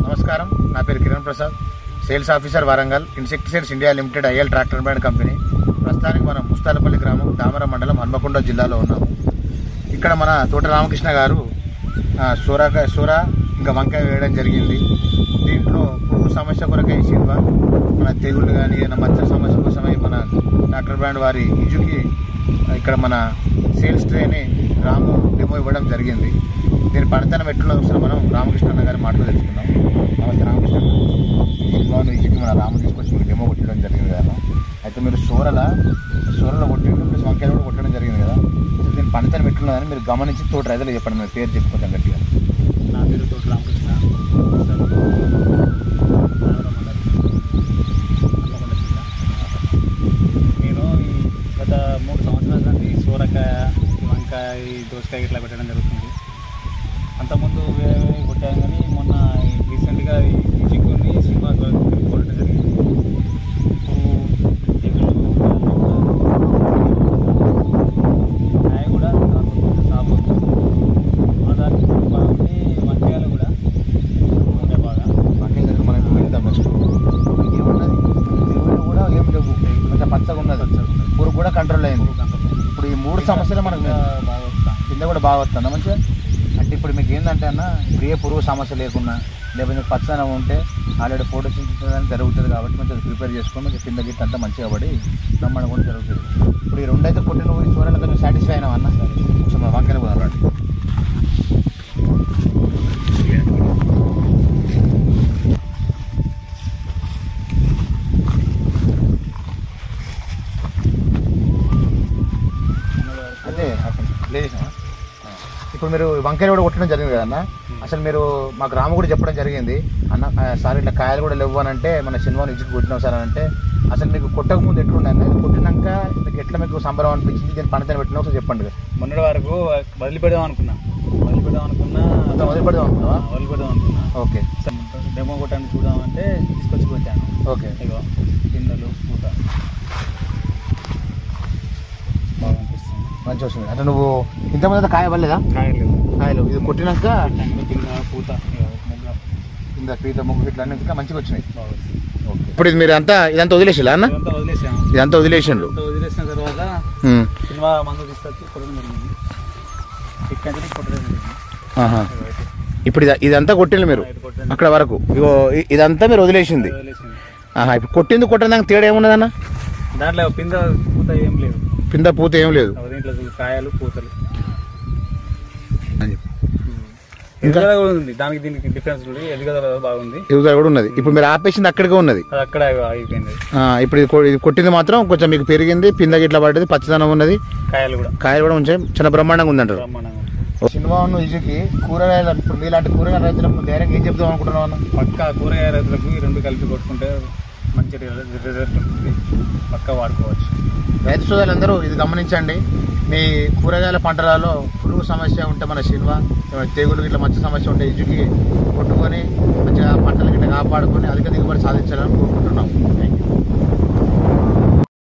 నమస్కారం, నా పేరు Kiran Prasad, sales officer Warangal, insecticides India limited IL tractor brand company. ప్రస్తుతానికి మనం ముస్తాలపల్లి గ్రామం, దామర మండలం, హన్మకొండ జిల్లాలో ఉన్నాము. ఇక్కడ మన తోట రామకృష్ణ గారు సూర ఇంకా వంకాయ వేయడం జరిగింది. దీంట్లో పురుగు సమస్య కొరకై సిల్వ, మన తెగుళ్ళు కానీ ఏదైనా మచ్చల సమస్య కోసమై మన ట్రాక్టర్ బ్రాండ్ వారి ఇజుకి ఇక్కడ మన సేల్స్ ట్రైని రాము డెమో ఇవ్వడం జరిగింది. దీని పనితనం ఎట్లా ఒకసారి మనం రామకృష్ణ గారి మాటలు తెలుసుకుందాం. నమస్తే రామకృష్ణ గారు. సిల్వాను ఇజుకి మన రాము తీసుకొచ్చి మీకు డెమో కొట్టడం జరిగింది కదా. అయితే మీరు సూరలో కొట్టిండు, ప్లస్ వంకాయలు కూడా కొట్టడం జరిగింది కదా. దీని పనితనం ఎట్లున్నదని మీరు గమనించి తోట రైతులు చెప్పండి. మీరు పేరు చెప్పుకోవడం గట్టిగా. నా పేరు తోట రామకృష్ణ, నేను గత 3 సంవత్సరాల నుండి సూరకాయ, వంకాయ, దోసకాయ ఇట్లా పెట్టడం జరుగుతుంది. అంతకుముందు వేరే కొట్టాను, కానీ మొన్న రీసెంట్గా ఈ చిక్కుని సినిమా కొట్టడం జరిగింది. కాయ కూడా సాపు ఆదానికి బాగుంది. వంకాయలు కూడా ఉంటాయి బాగా. వంకాయ దగ్గర మనం వెళ్తాం నెక్స్ట్. ఏమున్నది తెగుళ్ళు కూడా ఏం లేవు, కొంచెం పచ్చగా ఉన్నది, పురుగు కూడా కంట్రోల్ అయింది. ఇప్పుడు ఈ 3 సమస్యలు మనకు బాగా వస్తాం, కింద కూడా బాగా వస్తుందా మంచిగా? అంటే ఇప్పుడు మీకు ఏంటంటే అన్న, ఇప్పుడు ఏ పురుగు సమస్య లేకున్నా, లేకపోతే మీకు పచ్చదనం ఉంటే ఆల్రెడీ ఫోటో చించడానికి జరుగుతుంది కాబట్టి మంచిగా ప్రిపేర్ చేసుకొని మంచిగా కింద గిట్ట అంతా మంచిగా పడి నమ్మడం కూడా జరుగుతుంది. ఇప్పుడు ఈ 2 అయితే కొట్టి నువ్వు ఈ సూర్యులు కొంచెం సాటిస్ఫై అయినావు అన్న. ఒకసారి మన వంకాయలు కూడా రండి. అయితే లేదేసా. ఇప్పుడు మీరు వంకాయలు కూడా కొట్టడం జరిగింది కదన్న. అసలు మీరు మాకు రాము కూడా చెప్పడం జరిగింది, అన్న సార్ ఇట్లా కాయలు కూడా లేవు అని అంటే మన సినిమాని ఇచ్చి కొట్టినాం సార్ అని అంటే, అసలు మీకు కొట్టక ముందు ఎట్లుండే అన్న? కొట్టినాక మీకు ఎట్లా మీకు సంబరం అనిపించింది? దీన్ని పనితనం పెట్టినా ఒకసారి చెప్పండి. మొన్నటి వరకు వదిలిపెడదాం అనుకున్నా. వదిలిపెడదాం అనుకున్నావా? ఓకే. డెమో కొట్టడానికి చూద్దామంటే తీసుకొచ్చి కొట్టాను. ఓకే. ఇగో పిందెలు, పూత బాగా అనిపిస్తుంది, మంచిగా వస్తుంది. అంటే నువ్వు ఇంతకుముందు కాయ పడలేదా? కాయలు ఇది కొట్టినాక కింద పూత, కింద పీత, ముగ్గు ఇట్లా అన్నీ ఇంకా మంచిగా వచ్చినాయి. బాగా వస్తుంది. ఇప్పుడు ఇది మీరు ఇదంతా వదిలేసిలా అన్న? ఇదంతా వదిలేసిండ్రు. వదిలేసిన తర్వాత సినిమా మందు తీసుకొచ్చి కొట్టడం జరిగింది. ఇక్కడి కొట్టడం జరిగింది. ఇప్పుడు ఇదంతా కొట్టిండ్రు మీరు అక్కడ వరకు. ఇగో ఇదంతా మీరు వదిలేసింది. ఇప్పుడు కొట్టింది కొట్టడానికి తేడా ఏమున్నదన్న? దాంట్లో పింద పూత ఏం లేదు. పింద పూత ఏం లేదు. దీంట్లో కాయలు, పూతలు ఇంకా ఉంది. దానికి దీనికి డిఫరెన్స్ ఉంది. ఎదుగుదల బాగుంది, ఎదుగుదల కూడా ఉన్నది. ఇప్పుడు మీరు ఆపేసింది అక్కడికే ఉన్నది, అది అక్కడ అయిపోయింది. ఇప్పుడు ఇది కొట్టింది మాత్రం కొంచెం మీకు పెరిగింది, పింద గిట్లా పడ్డది, పచ్చదనం ఉన్నది, కాయలు కూడా ఉంచాయి, చాలా బ్రహ్మాండంగా ఉందంటారు. సినిమాను ఇజుకి కూరగాయలు, ఇప్పుడు మీలాంటి కూరగాయల రైతులకు ధైర్యంగా ఏం చెప్తాం అనుకుంటున్నావు అన్న? పక్కా కూరగాయ రైతులకు ఈ 2 కలిపి కొట్టుకుంటే మంచి రిజల్ట్ ఉంటుంది, పక్కా వాడుకోవచ్చు. రైతు సోదరులందరూ ఇది గమనించండి. మీ కూరగాయల పంటలలో పురుగు సమస్య ఉంటే మన సినిమా, తెగులు గిట్ల మచ్చ సమస్య ఉంటే ఇజుకి కొట్టుకొని మంచిగా పంటలు గిట్ల కాపాడుకొని అధిక దిగుబడి సాధించాలని కోరుకుంటున్నాం. Thank you.